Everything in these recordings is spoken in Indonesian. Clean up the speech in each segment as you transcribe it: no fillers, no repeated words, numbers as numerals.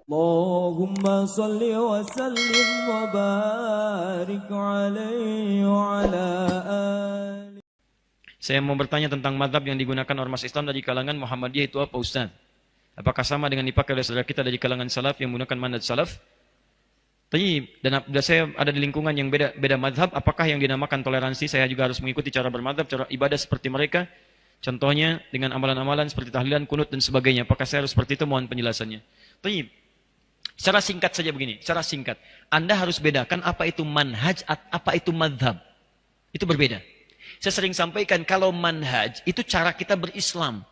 Allahumma salli wa sallim wa barik alaihi wa ala ali. Saya mau bertanya tentang madhab yang digunakan ormas Islam dari kalangan Muhammadiyah itu apa, Ustaz? Apakah sama dengan dipakai oleh saudara kita dari kalangan salaf yang menggunakan manhaj salaf? Dan saya ada di lingkungan yang beda madhab, apakah yang dinamakan toleransi saya juga harus mengikuti cara bermadhab, cara ibadah seperti mereka? Contohnya dengan amalan-amalan seperti tahlilan, kunut dan sebagainya. Apakah saya harus seperti itu? Mohon penjelasannya. Secara singkat saja begini, secara singkat. Anda harus bedakan apa itu manhaj, apa itu madhab. Itu berbeda. Saya sering sampaikan kalau manhaj itu cara kita berislam.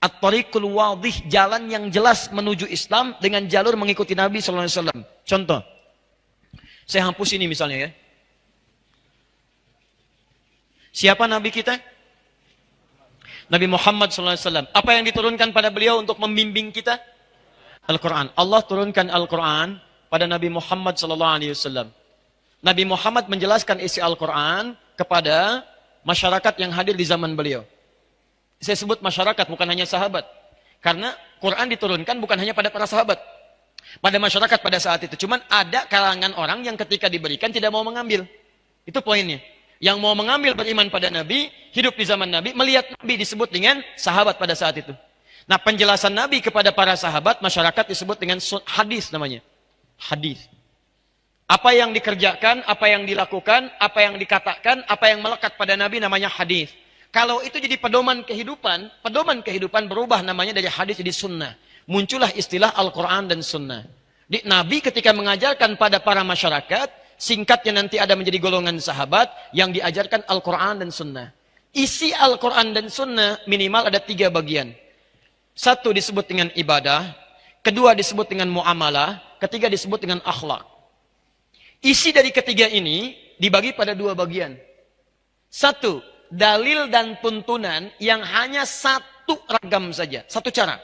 At-tariqul wadih, jalan yang jelas menuju Islam dengan jalur mengikuti Nabi SAW. Contoh, saya hapus ini misalnya ya. Siapa Nabi kita? Nabi Muhammad SAW. Apa yang diturunkan pada beliau untuk membimbing kita? Al-Quran. Allah turunkan Al-Quran pada Nabi Muhammad SAW. Nabi Muhammad menjelaskan isi Al-Quran kepada masyarakat yang hadir di zaman beliau. Saya sebut masyarakat, bukan hanya sahabat. Karena Quran diturunkan bukan hanya pada para sahabat. Pada masyarakat pada saat itu. Cuman ada kalangan orang yang ketika diberikan tidak mau mengambil. Itu poinnya. Yang mau mengambil beriman pada Nabi, hidup di zaman Nabi, melihat Nabi disebut dengan sahabat pada saat itu. Nah, penjelasan Nabi kepada para sahabat, masyarakat disebut dengan hadis namanya. Hadis. Apa yang dikerjakan, apa yang dilakukan, apa yang dikatakan, apa yang melekat pada Nabi namanya hadis. Kalau itu jadi pedoman kehidupan berubah namanya dari hadis jadi sunnah. Muncullah istilah Al-Quran dan sunnah. Nabi ketika mengajarkan pada para masyarakat, singkatnya nanti ada menjadi golongan sahabat yang diajarkan Al-Quran dan sunnah. Isi Al-Quran dan sunnah minimal ada 3 bagian. 1 disebut dengan ibadah, 2 disebut dengan muamalah, 3 disebut dengan akhlak. Isi dari ketiga ini dibagi pada 2 bagian. 1, dalil dan tuntunan yang hanya 1 ragam saja, 1 cara.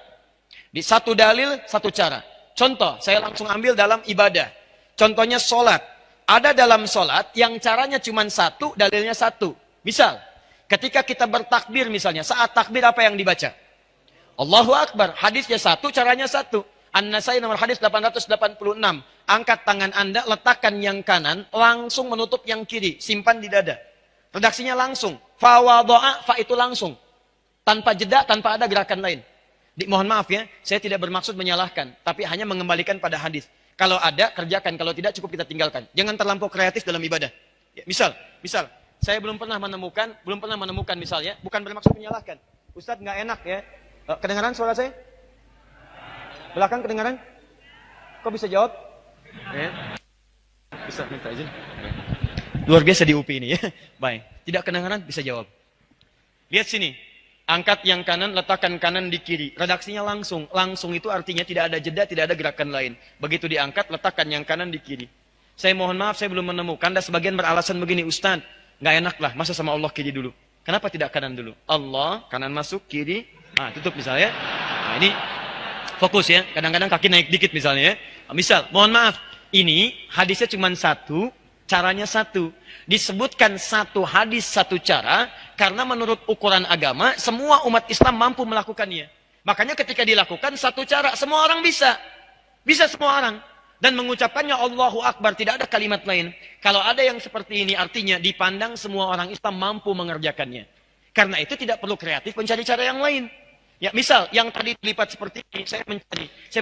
Di 1 dalil, 1 cara. Contoh, saya langsung ambil dalam ibadah. Contohnya sholat. Ada dalam sholat yang caranya cuma 1, dalilnya 1. Misal, ketika kita bertakbir misalnya, saat takbir apa yang dibaca? Allahu Akbar, hadisnya 1, caranya 1. An-Nasai nomor hadis 886. Angkat tangan Anda, letakkan yang kanan, langsung menutup yang kiri, simpan di dada. Redaksinya langsung. Fa wado'a, fa itu langsung. Tanpa jeda, tanpa ada gerakan lain. Mohon maaf ya, saya tidak bermaksud menyalahkan, tapi hanya mengembalikan pada hadis. Kalau ada, kerjakan. Kalau tidak, cukup kita tinggalkan. Jangan terlampau kreatif dalam ibadah. Ya, misal, saya belum pernah menemukan misalnya, bukan bermaksud menyalahkan. Ustadz nggak enak ya. Kedengaran suara saya? Belakang kedengaran? Kok bisa jawab? Ya. Bisa minta izin. Luar biasa di UPI ini ya. Baik. Tidak kedengaran bisa jawab. Lihat sini. Angkat yang kanan, letakkan kanan di kiri. Redaksinya langsung. Langsung itu artinya tidak ada jeda, tidak ada gerakan lain. Begitu diangkat, letakkan yang kanan di kiri. Saya mohon maaf, saya belum menemukan. Dan sebagian beralasan begini, Ustaz, nggak enak lah, masa sama Allah kiri dulu. Kenapa tidak kanan dulu? Allah, kanan masuk, kiri, tutup misalnya. Nah, ini fokus ya. Kadang-kadang kaki naik dikit misalnya ya. Misal, mohon maaf, ini hadisnya cuma 1, caranya 1. Disebutkan 1 hadis 1 cara karena menurut ukuran agama semua umat Islam mampu melakukannya. Makanya ketika dilakukan 1 cara semua orang bisa semua orang dan mengucapkannya Allahu Akbar, tidak ada kalimat lain. Kalau ada yang seperti ini artinya dipandang semua orang Islam mampu mengerjakannya. Karena itu tidak perlu kreatif mencari cara yang lain. Ya, misal yang tadi dilipat seperti ini, saya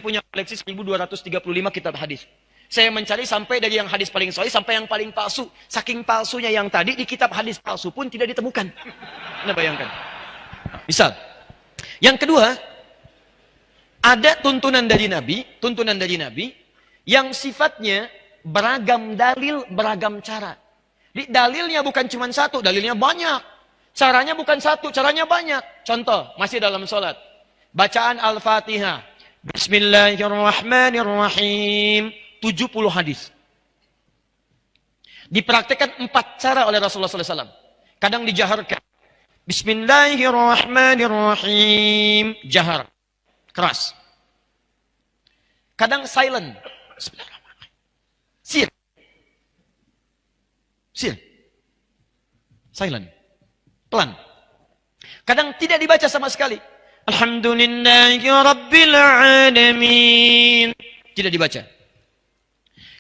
punya koleksi 1235 kitab hadis. Saya mencari sampai dari yang hadis paling sahih sampai yang paling palsu. Saking palsunya yang tadi di kitab hadis palsu pun tidak ditemukan. Anda bayangkan. Misal, yang kedua, ada tuntunan dari Nabi yang sifatnya beragam dalil, beragam cara. Dalilnya bukan cuma 1, dalilnya banyak. Caranya bukan 1, caranya banyak. Contoh, masih dalam sholat. Bacaan Al-Fatihah. Bismillahirrahmanirrahim. 70 hadis. Dipraktikkan 4 cara oleh Rasulullah SAW. Kadang dijaharkan. Bismillahirrahmanirrahim. Jahar. Keras. Kadang silent. Bismillahirrahmanirrahim. Sir. Silent. Pelan. Kadang tidak dibaca sama sekali. Alhamdulillahi Rabbil Alamin. Tidak dibaca.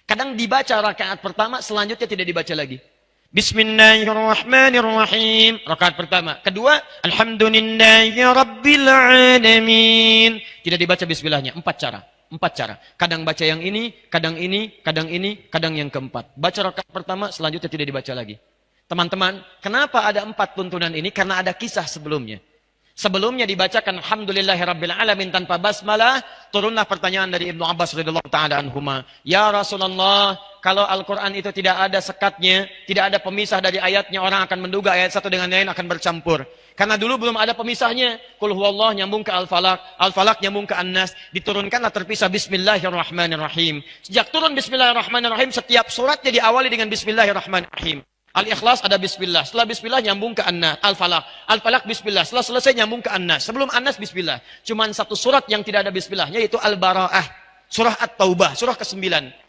Kadang dibaca rakaat pertama, selanjutnya tidak dibaca lagi. Bismillahirrahmanirrahim. Rakaat pertama. Kedua, Alhamdulillahi Rabbil Alamin. Tidak dibaca bismillahnya. 4 cara. 4 cara. Kadang baca yang ini, kadang ini, kadang ini, kadang yang keempat. Baca rakaat pertama, selanjutnya tidak dibaca lagi. Teman-teman, kenapa ada 4 tuntunan ini? Karena ada kisah sebelumnya. Sebelumnya dibacakan Alhamdulillahirabbil alamin tanpa basmalah, turunlah pertanyaan dari Ibnu Abbas radhiyallahu taala anhuma. Ya Rasulullah, kalau Al-Qur'an itu tidak ada sekatnya, tidak ada pemisah dari ayatnya, orang akan menduga ayat satu dengan lain akan bercampur. Karena dulu belum ada pemisahnya. Qul huwallah nyambung ke Al-Falaq, Al-Falaq nyambung ke An-Nas, diturunkanlah terpisah Bismillahirrahmanirrahim. Sejak turun Bismillahirrahmanirrahim, setiap suratnya diawali dengan Bismillahirrahmanirrahim. Al-Ikhlas ada bismillah. Setelah bismillah nyambung ke An-Nas, Al-Falaq. Al-Falaq bismillah. Setelah selesai nyambung ke An-Nas. Sebelum An-Nas bismillah. Cuman satu surat yang tidak ada bismillahnya, yaitu Al-Bara'ah. Surah At-Taubah, surah ke-9.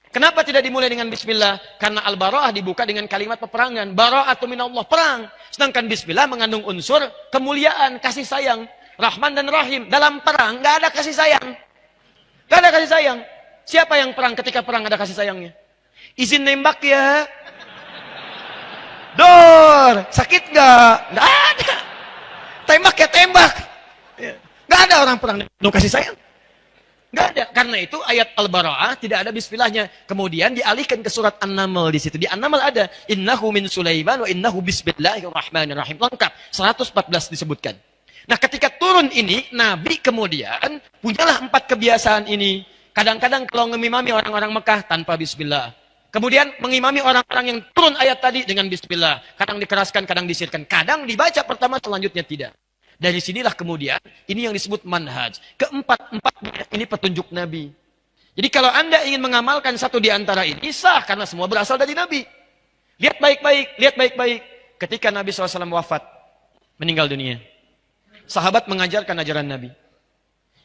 Kenapa tidak dimulai dengan bismillah? Karena Al-Bara'ah dibuka dengan kalimat peperangan. Bara'atu minallah, perang. Sedangkan bismillah mengandung unsur kemuliaan, kasih sayang. Rahman dan Rahim. Dalam perang nggak ada kasih sayang. Nggak ada kasih sayang. Siapa yang perang ketika perang ada kasih sayangnya? Izin nembak ya. Dor, sakit nggak? Nggak ada. Tembak ya tembak. Nggak ada orang perang no kasih sayang. Nggak ada. Karena itu ayat Al-Bara'ah tidak ada bismillahnya. Kemudian dialihkan ke surat An-Naml di situ. Di An-Naml ada innahu min Sulaiman wa innahu bismillahirrahmanirrahim. Lengkap. 114 disebutkan. Nah, ketika turun ini, Nabi kemudian punyalah 4 kebiasaan ini. Kadang-kadang kalau ngimami orang-orang Mekah tanpa bismillah. Kemudian mengimami orang-orang yang turun ayat tadi dengan bismillah. Kadang dikeraskan, kadang disirkan. Kadang dibaca pertama, selanjutnya tidak. Dari sinilah kemudian, ini yang disebut manhaj. Keempat-empatnya ini petunjuk Nabi. Jadi kalau Anda ingin mengamalkan satu di antara ini, sah. Karena semua berasal dari Nabi. Lihat baik-baik, lihat baik-baik. Ketika Nabi SAW wafat, meninggal dunia. Sahabat mengajarkan ajaran Nabi.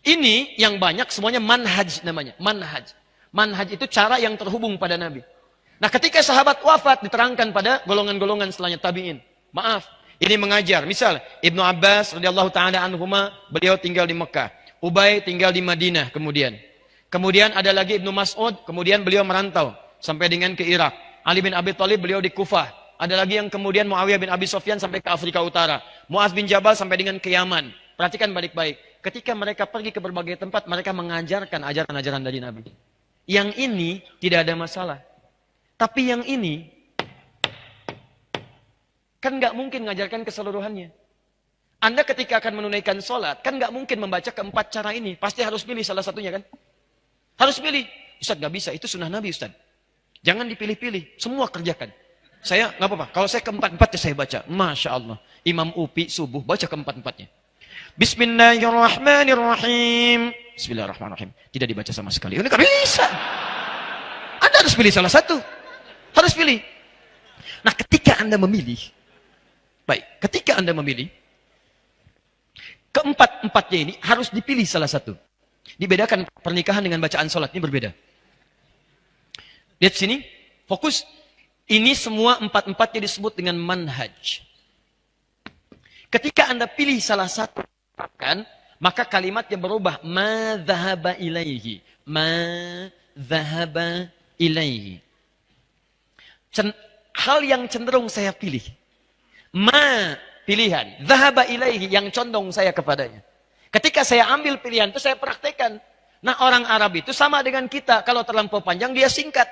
Ini yang banyak semuanya manhaj namanya. Manhaj. Manhaj itu cara yang terhubung pada Nabi. Nah, ketika sahabat wafat diterangkan pada golongan-golongan setelahnya tabi'in. Maaf, ini mengajar. Misal Ibnu Abbas radhiyallahu taala anhuma, beliau tinggal di Mekah. Ubay tinggal di Madinah kemudian. Kemudian ada lagi Ibnu Mas'ud, kemudian beliau merantau sampai dengan ke Irak. Ali bin Abi Thalib beliau di Kufah. Ada lagi yang kemudian Muawiyah bin Abi Sufyan sampai ke Afrika Utara. Muaz bin Jabal sampai dengan ke Yaman. Perhatikan baik-baik. Ketika mereka pergi ke berbagai tempat, mereka mengajarkan ajaran-ajaran dari Nabi. Yang ini tidak ada masalah. Tapi yang ini kan nggak mungkin mengajarkan keseluruhannya. Anda ketika akan menunaikan sholat, kan nggak mungkin membaca keempat cara ini. Pasti harus pilih salah satunya kan? Harus pilih. Ustaz nggak bisa, itu sunnah Nabi Ustaz. Jangan dipilih-pilih, semua kerjakan. Saya nggak apa-apa, kalau saya keempat-empatnya saya baca. Masya Allah. Imam Upi subuh baca keempat-empatnya. Bismillahirrahmanirrahim. Bismillahirrahmanirrahim. Tidak dibaca sama sekali. Ini nggak bisa. Anda harus pilih salah satu. Harus pilih. Nah, ketika Anda memilih, baik, ketika Anda memilih, keempat-empatnya ini harus dipilih salah satu. Dibedakan pernikahan dengan bacaan sholat, ini berbeda. Lihat sini, fokus. Ini semua empat-empatnya disebut dengan manhaj. Ketika Anda pilih salah satu, kan, maka kalimatnya berubah. Ma dhahaba ilaihi. Ma dhahaba ilaihi. Hal yang cenderung saya pilih. Ma, pilihan. Dhahaba ilaihi, yang condong saya kepadanya. Ketika saya ambil pilihan itu saya praktekkan. Nah, orang Arab itu sama dengan kita. Kalau terlampau panjang dia singkat.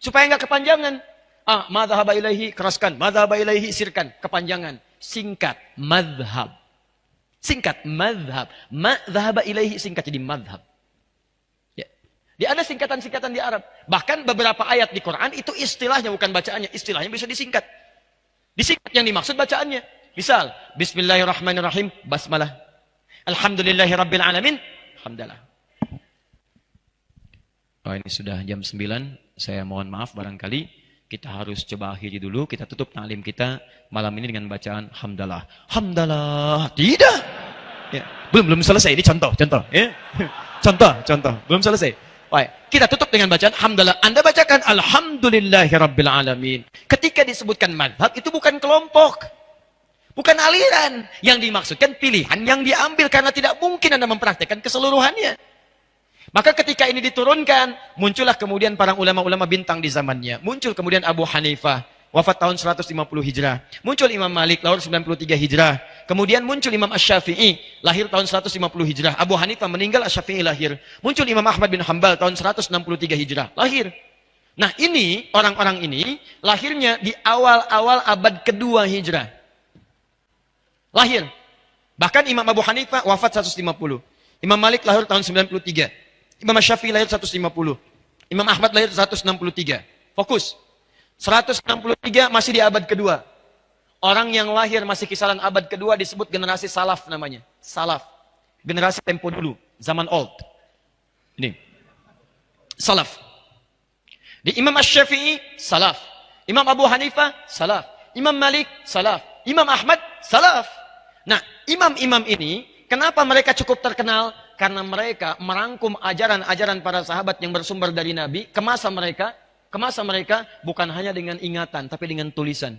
Supaya nggak kepanjangan. Ma dhahaba ilaihi, keraskan. Ma dhahaba ilaihi, sirkan. Kepanjangan. Singkat. Madhab. Singkat. Madhab. Ma dhahaba ilaihi, singkat jadi madhab. Dia ada singkatan-singkatan di Arab. Bahkan beberapa ayat di Quran itu istilahnya bukan bacaannya. Istilahnya bisa disingkat. Disingkat yang dimaksud bacaannya. Misal, Bismillahirrahmanirrahim, basmalah. Alhamdulillahirabbil alamin, alhamdulillah. Oh, ini sudah jam 9. Saya mohon maaf barangkali kita harus coba akhiri dulu. Kita tutup ta'lim kita malam ini dengan bacaan hamdalah. Hamdalah. Tidak. Ya, belum selesai. Ini contoh. Ya. Contoh. Belum selesai. Baik, kita tutup dengan bacaan hamdalah. Anda bacakan alhamdulillahirabbil alamin. Ketika disebutkan madhab itu bukan kelompok. Bukan aliran. Yang dimaksudkan pilihan yang diambil karena tidak mungkin Anda mempraktekkan keseluruhannya. Maka ketika ini diturunkan, muncullah kemudian para ulama-ulama bintang di zamannya. Muncul kemudian Abu Hanifah, wafat tahun 150 Hijrah. Muncul Imam Malik, lahir 93 Hijrah. Kemudian muncul Imam Asy-Syafi'i, lahir tahun 150 Hijrah. Abu Hanifah meninggal, Asy-Syafi'i lahir. Muncul Imam Ahmad bin Hanbal tahun 163 Hijrah, lahir. Nah ini, orang-orang ini, lahirnya di awal-awal abad kedua Hijrah. Lahir. Bahkan Imam Abu Hanifah wafat 150. Imam Malik lahir tahun 93. Imam Syafi'i lahir 150. Imam Ahmad lahir 163. Fokus. 163 masih di abad kedua. Orang yang lahir masih kisaran abad kedua disebut generasi salaf namanya. Salaf. Generasi tempo dulu. Zaman old. Ini. Salaf. Di Imam Asy-Syafi'i, salaf. Imam Abu Hanifah, salaf. Imam Malik, salaf. Imam Ahmad, salaf. Nah, imam-imam ini, kenapa mereka cukup terkenal? Karena mereka merangkum ajaran-ajaran para sahabat yang bersumber dari Nabi ke masa mereka bukan hanya dengan ingatan, tapi dengan tulisan.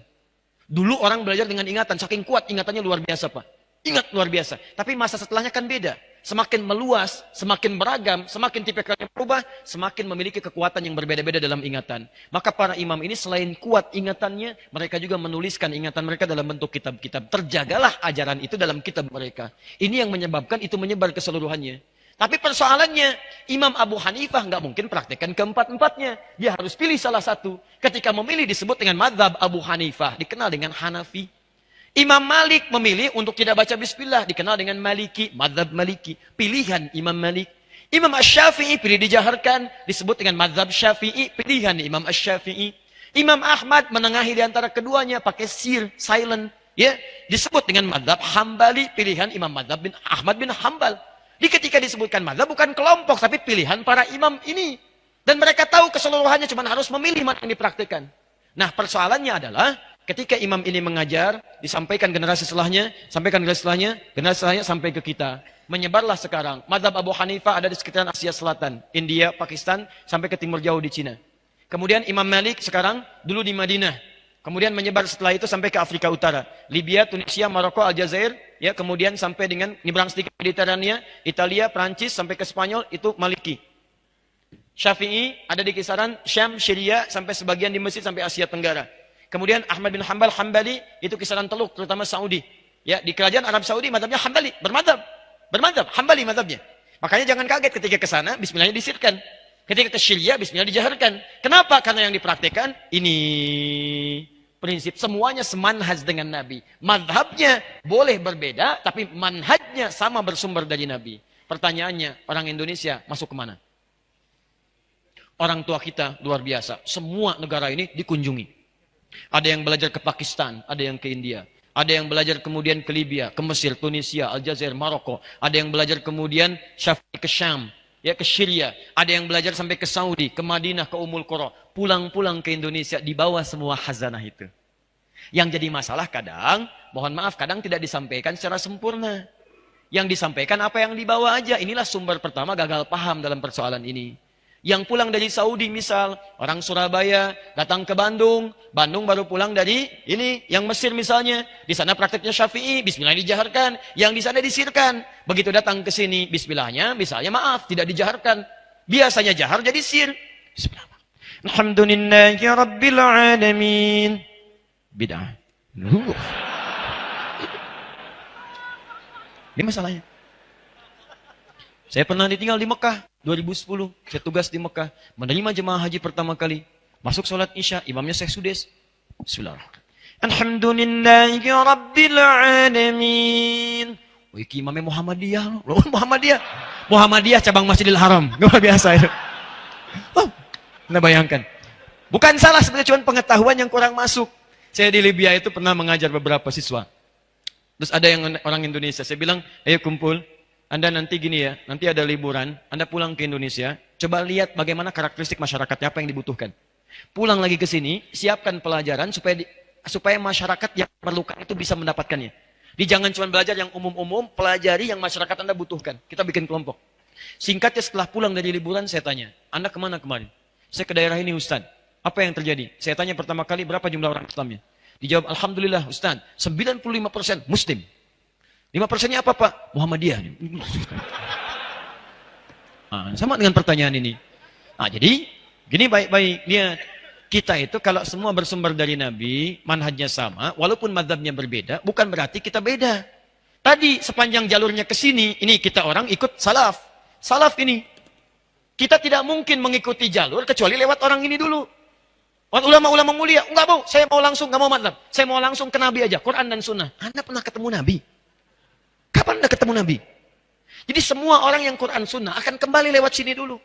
Dulu orang belajar dengan ingatan, saking kuat ingatannya luar biasa Pak. Ingat luar biasa. Tapi masa setelahnya kan beda. Semakin meluas, semakin beragam, semakin tipikalnya berubah, semakin memiliki kekuatan yang berbeda-beda dalam ingatan. Maka para imam ini selain kuat ingatannya, mereka juga menuliskan ingatan mereka dalam bentuk kitab-kitab. Terjagalah ajaran itu dalam kitab mereka. Ini yang menyebabkan itu menyebar keseluruhannya. Tapi persoalannya, Imam Abu Hanifah nggak mungkin praktekkan keempat-empatnya. Dia harus pilih salah satu. Ketika memilih disebut dengan mazhab Abu Hanifah, dikenal dengan Hanafi. Imam Malik memilih untuk tidak baca bismillah, dikenal dengan Maliki, mazhab Maliki. Pilihan Imam Malik. Imam Asy-Syafi'i pilih dijaharkan, disebut dengan mazhab Syafi'i, pilihan Imam Asy-Syafi'i. Imam Ahmad menengahi di antara keduanya, pakai sir, silent. Ya, disebut dengan mazhab Hambali, pilihan Imam mazhab bin Ahmad bin Hambal. Di ketika disebutkan mazhab bukan kelompok, tapi pilihan para imam ini. Dan mereka tahu keseluruhannya, cuma harus memilih mana yang dipraktikkan. Nah, persoalannya adalah ketika imam ini mengajar, disampaikan generasi setelahnya, generasi setelahnya sampai ke kita. Menyebarlah sekarang. Mazhab Abu Hanifah ada di sekitaran Asia Selatan, India, Pakistan, sampai ke timur jauh di Cina. Kemudian Imam Malik sekarang dulu di Madinah. Kemudian menyebar setelah itu sampai ke Afrika Utara. Libya, Tunisia, Maroko, Aljazair. Ya, kemudian sampai dengan nyebrang sedikit Mediterania, Italia, Prancis, sampai ke Spanyol, itu Maliki. Syafi'i ada di kisaran Syam, Syria, sampai sebagian di Mesir, sampai Asia Tenggara. Kemudian Ahmad bin Hanbal, Hambali, itu kisaran Teluk, terutama Saudi. Ya, di kerajaan Arab Saudi, madhabnya Hambali, bermadhab, Hambali madhabnya. Makanya jangan kaget ketika ke sana, bismillahnya disirkan. Ketika ke Syria, bismillah dijaharkan. Kenapa? Karena yang dipraktikkan, ini prinsip semuanya semanhaj dengan Nabi. Madhabnya boleh berbeda, tapi manhajnya sama bersumber dari Nabi. Pertanyaannya, orang Indonesia masuk kemana? Orang tua kita luar biasa. Semua negara ini dikunjungi. Ada yang belajar ke Pakistan, ada yang ke India. Ada yang belajar kemudian ke Libya, ke Mesir, Tunisia, Aljazair, Maroko. Ada yang belajar kemudian Syafi'i ke Syam, ya ke Syria. Ada yang belajar sampai ke Saudi, ke Madinah, ke Ummul Qura. Pulang-pulang ke Indonesia, dibawa semua khazanah itu. Yang jadi masalah kadang, mohon maaf, kadang tidak disampaikan secara sempurna. Yang disampaikan apa yang dibawa aja. Inilah sumber pertama gagal paham dalam persoalan ini. Yang pulang dari Saudi misal, orang Surabaya datang ke Bandung, Bandung baru pulang dari ini, yang Mesir misalnya, di sana prakteknya Syafi'i, bismillah dijaharkan, yang di sana disirkan. Begitu datang ke sini, bismillahnya, misalnya maaf, tidak dijaharkan. Biasanya jahar jadi sir. Bismillah. Alhamdulillahi Rabbil Alamin. Bid'ah. Ini masalahnya. Saya pernah ditinggal di Mekah 2010. Saya tugas di Mekah, menerima jemaah haji pertama kali. Masuk sholat Isya, imamnya Syekh Sudes. Bismillahirrahmanirrahim. Alhamdulillahi Rabbil Alamin. Oh, iki imamnya Muhammadiyah. Muhammadiyah cabang Masjidil Haram. Luar biasa itu. Oh, Anda bayangkan. Bukan salah, sebenarnya cuma pengetahuan yang kurang masuk. Saya di Libya itu pernah mengajar beberapa siswa. Terus ada yang orang Indonesia. Saya bilang, ayo kumpul. Anda nanti gini ya, nanti ada liburan, Anda pulang ke Indonesia, coba lihat bagaimana karakteristik masyarakatnya, apa yang dibutuhkan. Pulang lagi ke sini, siapkan pelajaran supaya masyarakat yang perlukan itu bisa mendapatkannya. Jangan cuma belajar yang umum-umum, pelajari yang masyarakat Anda butuhkan. Kita bikin kelompok. Singkatnya setelah pulang dari liburan, saya tanya, Anda kemana kemarin? Saya ke daerah ini Ustaz. Apa yang terjadi? Saya tanya pertama kali, berapa jumlah orang Islamnya? Dijawab, alhamdulillah Ustaz, 95% Muslim. 5%-nya apa Pak? Muhammadiyah. Sama dengan pertanyaan ini. Jadi, gini baik-baik. Lihat, kita itu kalau semua bersumber dari Nabi, manhajnya sama, walaupun mazhabnya berbeda, bukan berarti kita beda. Tadi sepanjang jalurnya ke sini, ini kita orang ikut salaf. Salaf ini. Kita tidak mungkin mengikuti jalur kecuali lewat orang ini dulu. Ulama-ulama mulia, enggak mau, saya mau langsung, enggak mau mazhab. Saya mau langsung ke Nabi aja, Quran dan Sunnah. Anda pernah ketemu Nabi? Kapan Anda ketemu Nabi? Jadi semua orang yang Quran Sunnah akan kembali lewat sini dulu.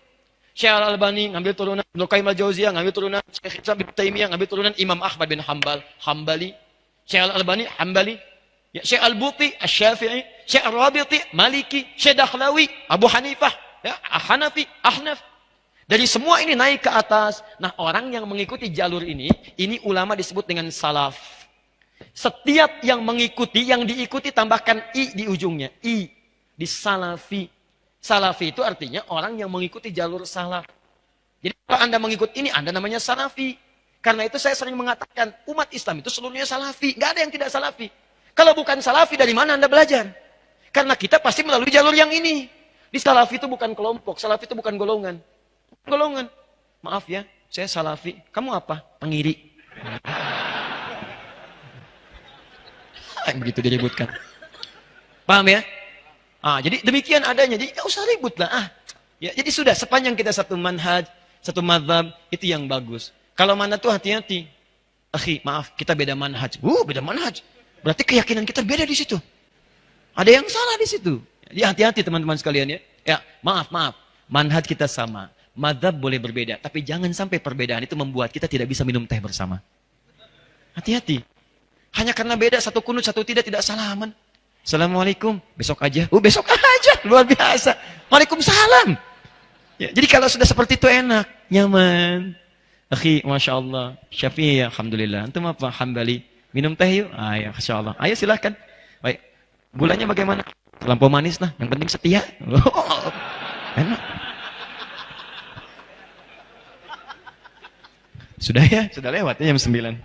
Syekh Al-Albani ngambil turunan Ibnu Qayyim Al-Jauziyah, ngambil turunan Syekh Ibnu Taimiyah, ngambil turunan Imam Ahmad bin Hanbal, Hambali. Syekh Al-Albani, Hambali. Ya, Syekh Al-Buti, Asy-Syafi'i, Syekh Ar-Rabiti, Maliki, Syekh Dakhlawi, Abu Hanifah, ya, Hanafi, Ahnaf. Dari semua ini naik ke atas. Nah, orang yang mengikuti jalur ini ulama disebut dengan salaf. Setiap yang mengikuti, yang diikuti tambahkan i di ujungnya. I di salafi. Salafi itu artinya orang yang mengikuti jalur salaf. Jadi kalau Anda mengikut ini, Anda namanya salafi. Karena itu saya sering mengatakan, umat Islam itu seluruhnya salafi. Nggak ada yang tidak salafi. Kalau bukan salafi, dari mana Anda belajar? Karena kita pasti melalui jalur yang ini. Di salafi itu bukan kelompok, salafi itu bukan golongan. Golongan. Maaf ya, saya salafi. Kamu apa? Pengiri. Begitu diributkan. Paham ya? Jadi demikian adanya. Jadi nggak usah ribut lah. Ya, jadi sudah sepanjang kita satu manhaj, satu mazhab, itu yang bagus. Kalau mana tuh hati-hati. Akhi, maaf, kita beda manhaj. Beda manhaj. Berarti keyakinan kita beda di situ. Ada yang salah di situ. Jadi hati-hati teman-teman sekalian ya. Ya, maaf. Manhaj kita sama. Mazhab boleh berbeda, tapi jangan sampai perbedaan itu membuat kita tidak bisa minum teh bersama. Hati-hati. Hanya karena beda satu kunut, satu tidak salaman. Assalamualaikum, besok aja. Besok aja, luar biasa. Waalaikumsalam. Ya, jadi kalau sudah seperti itu enak, nyaman. Akhi, Masya Allah. Syafi'i, alhamdulillah. Antum apa? Hambali. Minum teh yuk? Ya, Masya Allah. Ayo silahkan. Baik. Gulanya bagaimana? Terlampau manis lah, yang penting setia. Enak. Sudah ya? Sudah lewat ya jam 9.